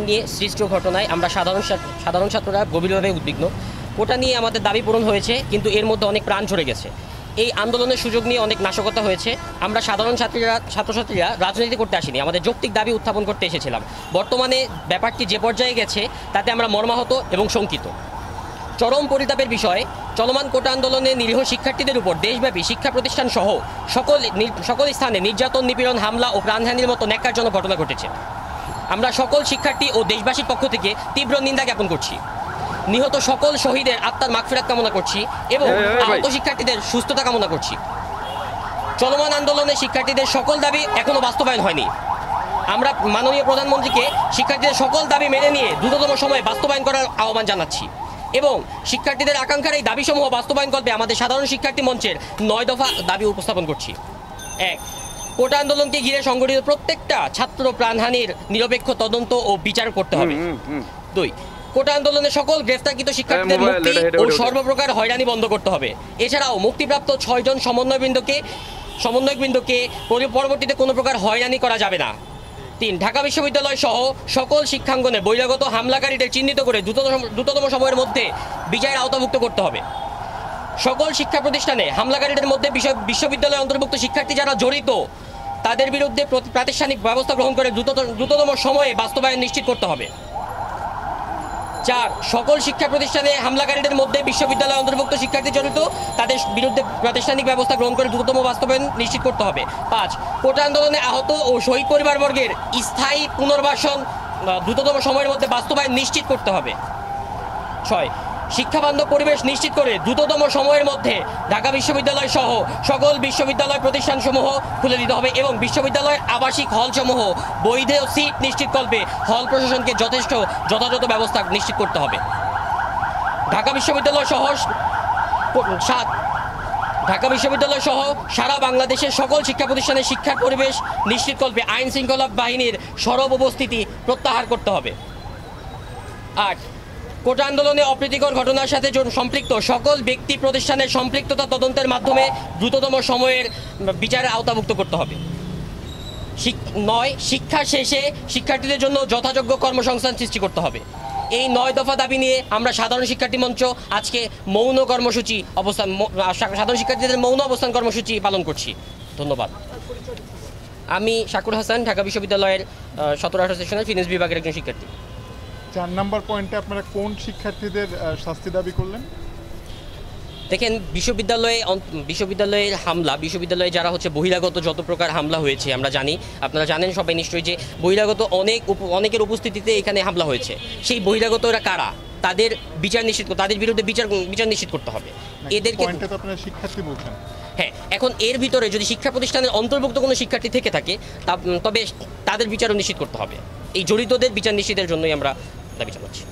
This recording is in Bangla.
নিয়ে সৃষ্ট ঘটনায় আমরা সাধারণ ছাত্ররা গভীরভাবে উদ্বিগ্ন। কোটা নিয়ে আমাদের দাবি পূরণ হয়েছে, কিন্তু এর মধ্যে অনেক প্রাণ ঝরে গেছে। এই আন্দোলনের সুযোগ নিয়ে অনেক নাশকতা হয়েছে। আমরা সাধারণ ছাত্রছাত্রীরা রাজনীতি করতে আসিনি, আমাদের যৌক্তিক দাবি উত্থাপন করতে এসেছিলাম। বর্তমানে ব্যাপারটি যে পর্যায়ে গেছে তাতে আমরা মর্মাহত এবং শঙ্কিত। চরম পরিতাপের বিষয়, চলমান কোটা আন্দোলনে নিরীহ শিক্ষার্থীদের উপর দেশব্যাপী শিক্ষা প্রতিষ্ঠান সহ সকল স্থানে নির্যাতন, নিপীড়ন, হামলা ও প্রাণহানির মতো ন্যাক্কারজনক ঘটনা ঘটেছে। আমরা সকল শিক্ষার্থী ও দেশবাসীর পক্ষ থেকে তীব্র নিন্দা জ্ঞাপন করছি। নিহত সকল শহীদের আত্মার মাগফিরাত কামনা করছি এবং আহত শিক্ষার্থীদের সুস্থতা কামনা করছি। চলমান আন্দোলনে শিক্ষার্থীদের সকল দাবি এখনো বাস্তবায়ন হয়নি। আমরা মাননীয় প্রধানমন্ত্রীকে শিক্ষার্থীদের সকল দাবি মেনে নিয়ে দ্রুততম সময়ে বাস্তবায়ন করার আহ্বান জানাচ্ছি এবং শিক্ষার্থীদের আকাঙ্ক্ষার এই দাবিসমূহ বাস্তবায়ন করবে আমাদের সাধারণ শিক্ষার্থী মঞ্চের 9 দফা দাবি উপস্থাপন করছি। 1. কোটা আন্দোলনকে ঘিরে সংঘটিত প্রত্যেকটা ছাত্র প্রাণহানির নিরপেক্ষ তদন্ত ও বিচার করতে হবে। 2. কোটা আন্দোলনে সকল গ্রেফতারকৃত শিক্ষার্থীদের মুক্তি ও সর্বপ্রকার হয়রানি বন্ধ করতে হবে। এছাড়াও মুক্তিপ্রাপ্ত 6 জন সমন্বয়কবৃন্দকে পরবর্তীতে কোনো প্রকার হয়রানি করা যাবে না। 3. ঢাকা বিশ্ববিদ্যালয় সহ সকল শিক্ষাঙ্গনে বহিরাগত হামলাকারীদের চিহ্নিত করে দ্রুততম সময়ের মধ্যে বিচারের আওতাভুক্ত করতে হবে। সকল শিক্ষা প্রতিষ্ঠানে হামলাকারীদের মধ্যে বিশ্ববিদ্যালয় অন্তর্ভুক্ত শিক্ষার্থী যারা জড়িত তাদের বিরুদ্ধে প্রাতিষ্ঠানিক ব্যবস্থা গ্রহণ করে দ্রুততম সময়ে বাস্তবায়ন নিশ্চিত করতে হবে। 4. সকল শিক্ষা প্রতিষ্ঠানে হামলাকারীদের মধ্যে বিশ্ববিদ্যালয় অন্তর্ভুক্ত শিক্ষার্থী জড়িত তাদের বিরুদ্ধে প্রাতিষ্ঠানিক ব্যবস্থা গ্রহণ করে দ্রুততম বাস্তবায়ন নিশ্চিত করতে হবে। 5. কোটা আন্দোলনে আহত ও শহীদ পরিবারবর্গের স্থায়ী পুনর্বাসন দ্রুততম সময়ের মধ্যে বাস্তবায়ন নিশ্চিত করতে হবে। 6. শিক্ষাবান্ধব পরিবেশ নিশ্চিত করে দ্রুততম সময়ের মধ্যে ঢাকা বিশ্ববিদ্যালয় সহ সকল বিশ্ববিদ্যালয় প্রতিষ্ঠানসমূহ খুলে দিতে হবে এবং বিশ্ববিদ্যালয়ের আবাসিক হলসমূহ বৈধ সিট নিশ্চিতকল্পে হল প্রশাসনকে যথাযথ ব্যবস্থা নিশ্চিত করতে হবে। ঢাকা বিশ্ববিদ্যালয় সহ সারা বাংলাদেশের সকল শিক্ষা প্রতিষ্ঠানের শিক্ষার পরিবেশ নিশ্চিতকল্পে আইন শৃঙ্খলা বাহিনীর সরব উপস্থিতি প্রত্যাহার করতে হবে। 8. কোটা আন্দোলনে অপ্রীতিকর ঘটনার সাথে সম্পৃক্ত সকল ব্যক্তি প্রতিষ্ঠানের সম্পৃক্ততা তদন্তের মাধ্যমে দ্রুততম সময়ের বিচারে আওতাভুক্ত করতে হবে। 9. শিক্ষা শেষে শিক্ষার্থীদের জন্য যথাযোগ্য কর্মসংস্থান সৃষ্টি করতে হবে। এই 9 দফা দাবি নিয়ে আমরা সাধারণ শিক্ষার্থী মঞ্চ আজকে সাধারণ শিক্ষার্থীদের মৌন অবস্থান কর্মসূচি পালন করছি। ধন্যবাদ। আমি শাকুর হাসান, ঢাকা বিশ্ববিদ্যালয়ের 17-18 সেশনের ফিনান্স বিভাগের একজন শিক্ষার্থী। 4 নম্বর পয়েন্টে আপনারা কোন শিক্ষার্থীদের শাস্তি দাবি করলেন? দেখেন, বিশ্ববিদ্যালয়ের হামলা, বিশ্ববিদ্যালয়ে যারা বহিরাগত যত প্রকার হামলা হয়েছে আমরা জানি, আপনারা জানেন সবাই নিশ্চয়ই, যে বহিরাগত অনেকের উপস্থিতিতে এখানে হামলা হয়েছে। সেই বহিরাগতরা কারা, তাদের বিরুদ্ধে বিচার নিশ্চিত করতে হবে। এদেরকে শিক্ষার্থী বলছেন। হ্যাঁ, এখন এর ভিতরে যদি শিক্ষা প্রতিষ্ঠানের অন্তর্ভুক্ত কোনো শিক্ষার্থী থেকে থাকে তবে তাদের বিচারও নিশ্চিত করতে হবে। এই জড়িতদের বিচার নিশ্চিতের জন্যই আমরা দাবি জানাচ্ছি।